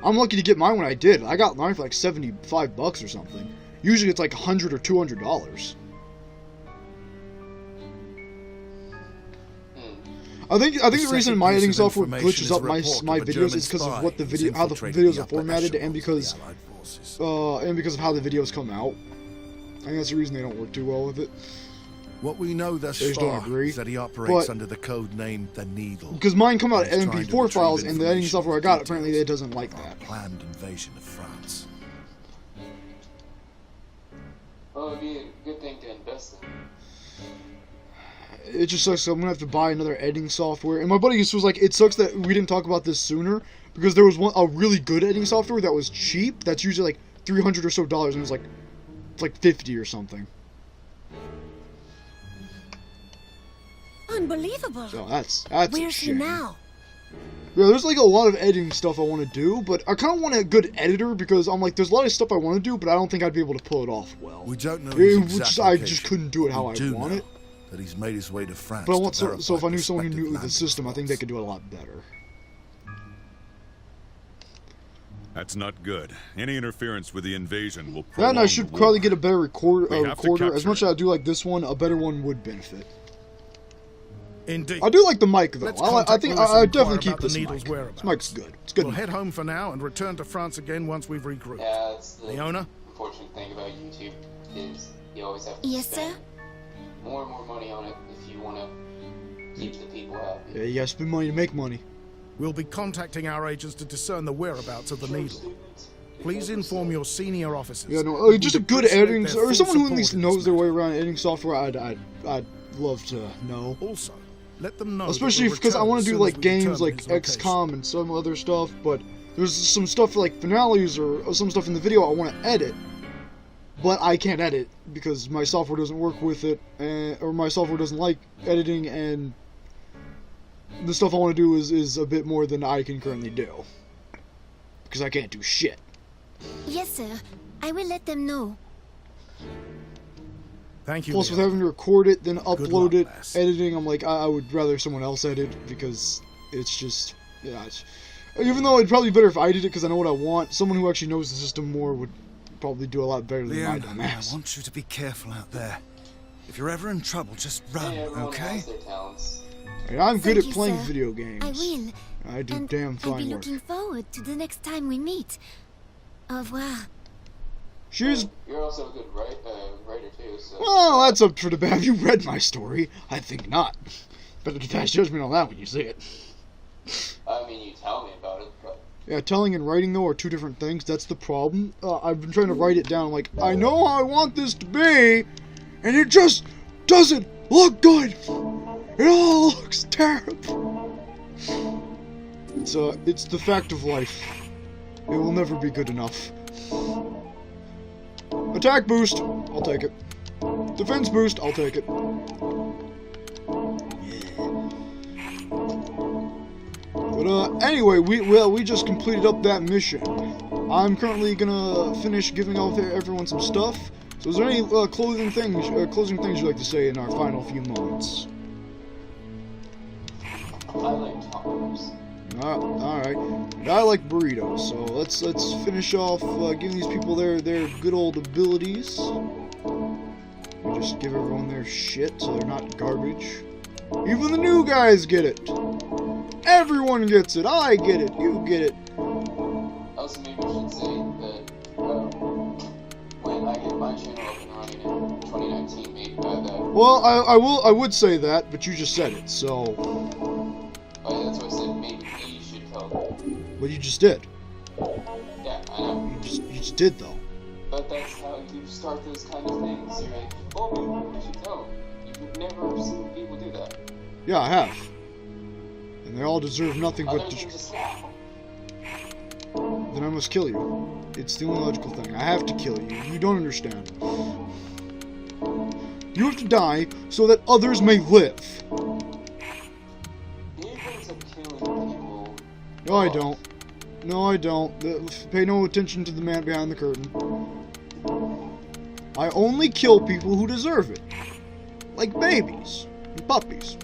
I'm lucky to get mine when I did. I got mine for like $75 or something. Usually it's like $100 or $200. I think the reason my editing software glitches up my videos is because of what the how the videos are formatted, and because of how the videos come out. I think that's the reason they don't work too well with it. What we know thus far is that he operates under the code name The Needle. Because mine come out as MP4 files, and the editing software I got, apparently it doesn't like that. Planned invasion of France. Well, it'd be a good thing to invest in. It just sucks. I'm gonna have to buy another editing software. And my buddy just was like, "It sucks that we didn't talk about this sooner, because there was a really good editing software that was cheap. That's usually like $300 or so, and it was like it's like 50 or something." Unbelievable. So that's Where's a shame. he now? Yeah, there's like a lot of editing stuff I want to do, but I kind of want a good editor because I'm like, there's a lot of stuff I want to do, but I don't think I'd be able to pull it off well. We don't know his exact I just couldn't do it how I want it. That he's made his way to France. But I want so if I knew someone who knew the system, I think they could do it a lot better. That's not good. Any interference with the invasion will prolong. And I should probably get a better recorder. As much as I do like this one, a better one would benefit. Indeed. I do like the mic though. I think I definitely keep this mic. This mic's good. It's good. We'll head home for now and return to France again once we've regrouped. Yeah, that's the Leona? unfortunate thing about YouTube is you always have to spend more and more money on it if you want to keep the people happy. Yeah, you gotta spend money to make money. We'll be contacting our agents to discern the whereabouts of the Needle. Please inform your senior officers. Yeah, no, just a good editing, or someone who at least knows their way around editing software. I'd love to know. Also, let them know. Especially because I want to do like games like XCOM and some other stuff, but there's some stuff like finales or some stuff in the video I want to edit, but I can't edit because my software doesn't work with it, or my software doesn't like editing, and the stuff I want to do is a bit more than I can currently do because I can't do shit. Yes, sir. I will let them know. Thank you. Plus, with having to record it, then upload it, editing, I'm like, I would rather someone else edit because it's just, yeah. Even though it'd probably be better if I did it because I know what I want, someone who actually knows the system more would probably do a lot better than my dumbass. I want you to be careful out there. If you're ever in trouble, just run, okay? Hey, I'm good at playing video games. I will. I do damn fine work. I'll be work. looking forward to the next time we meet. Au revoir. She's... You're also a good writer too, so... Well, that's up for debate. Have you read my story? I think not. Better to pass judgment on that when you see it. I mean, you tell me about it, but... Yeah, telling and writing, though, are two different things. That's the problem. I've been trying to write it down. Like, I know how I want this to be, and it just doesn't look good. It all looks terrible. It's the fact of life. It will never be good enough. Attack boost, I'll take it. Defense boost, I'll take it. But anyway, we just completed up that mission. I'm currently gonna finish giving out everyone some stuff. So is there any closing things you'd like to say in our final few moments? I like tacos. Alright. And I like burritos, so let's finish off giving these people their good old abilities. We just give everyone their shit so they're not garbage. Even the new guys get it. Everyone gets it. I get it. You get it. Also, maybe I should say that when I get my channel up and running in 2019, maybe Well, I would say that, but you just said it, so. Oh, yeah, that's what I said. Maybe you should tell them. Well, you just did. Yeah, I know. You just did though. But that's how you start those kind of things. You're like, oh, maybe you should tell them. You've never seen people do that. Yeah, I have. And they all deserve nothing but Then I must kill you. It's the only logical thing. I have to kill you. You don't understand. You have to die so that others may live. No, I don't. No, I don't. Pay no attention to the man behind the curtain. I only kill people who deserve it. Like babies and puppies.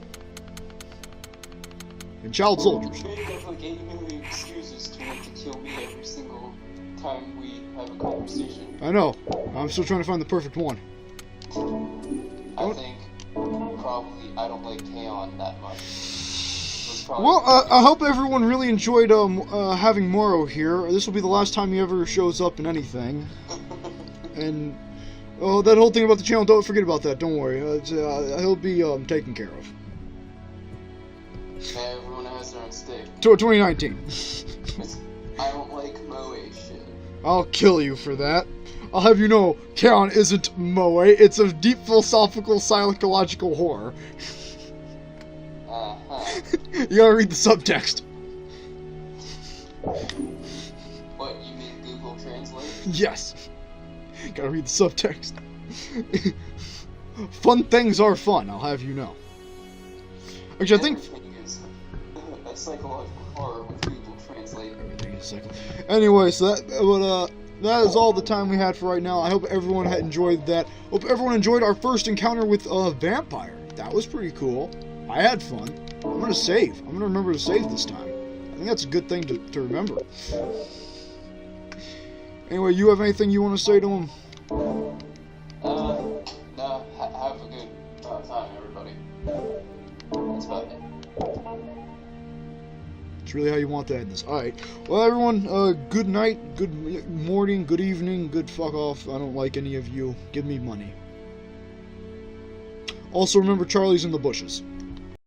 And child soldiers. You have like 8 million excuses to want to kill me every single time we have a conversation. I know. I'm still trying to find the perfect one. I think probably I don't like Kaon that much. Well, I hope everyone really enjoyed having Morrow here. This will be the last time he ever shows up in anything. And that whole thing about the channel, don't forget about that. Don't worry. He'll be taken care of. Everyone has their own stick. 2019. I don't like Moe shit. I'll kill you for that. I'll have you know, Kaon isn't Moe. It's a deep philosophical psychological horror. You gotta read the subtext. What, you mean Google Translate? Yes. Gotta read the subtext. Fun things are fun, I'll have you know. Actually, I think... Everything is a psychological horror with Google Translate. Everything is psychological. Anyway, so that is all the time we had for right now. I hope everyone had enjoyed that. Hope everyone enjoyed our first encounter with a vampire. That was pretty cool. I had fun. I'm gonna save. I'm gonna remember to save this time. I think that's a good thing to remember. Anyway, you have anything you want to say to him? No. Have a good time, everybody. That's about it. It's really how you want to end this. Alright. Well, everyone, good night, good morning, good evening, good fuck off. I don't like any of you. Give me money. Also, remember, Charlie's in the bushes.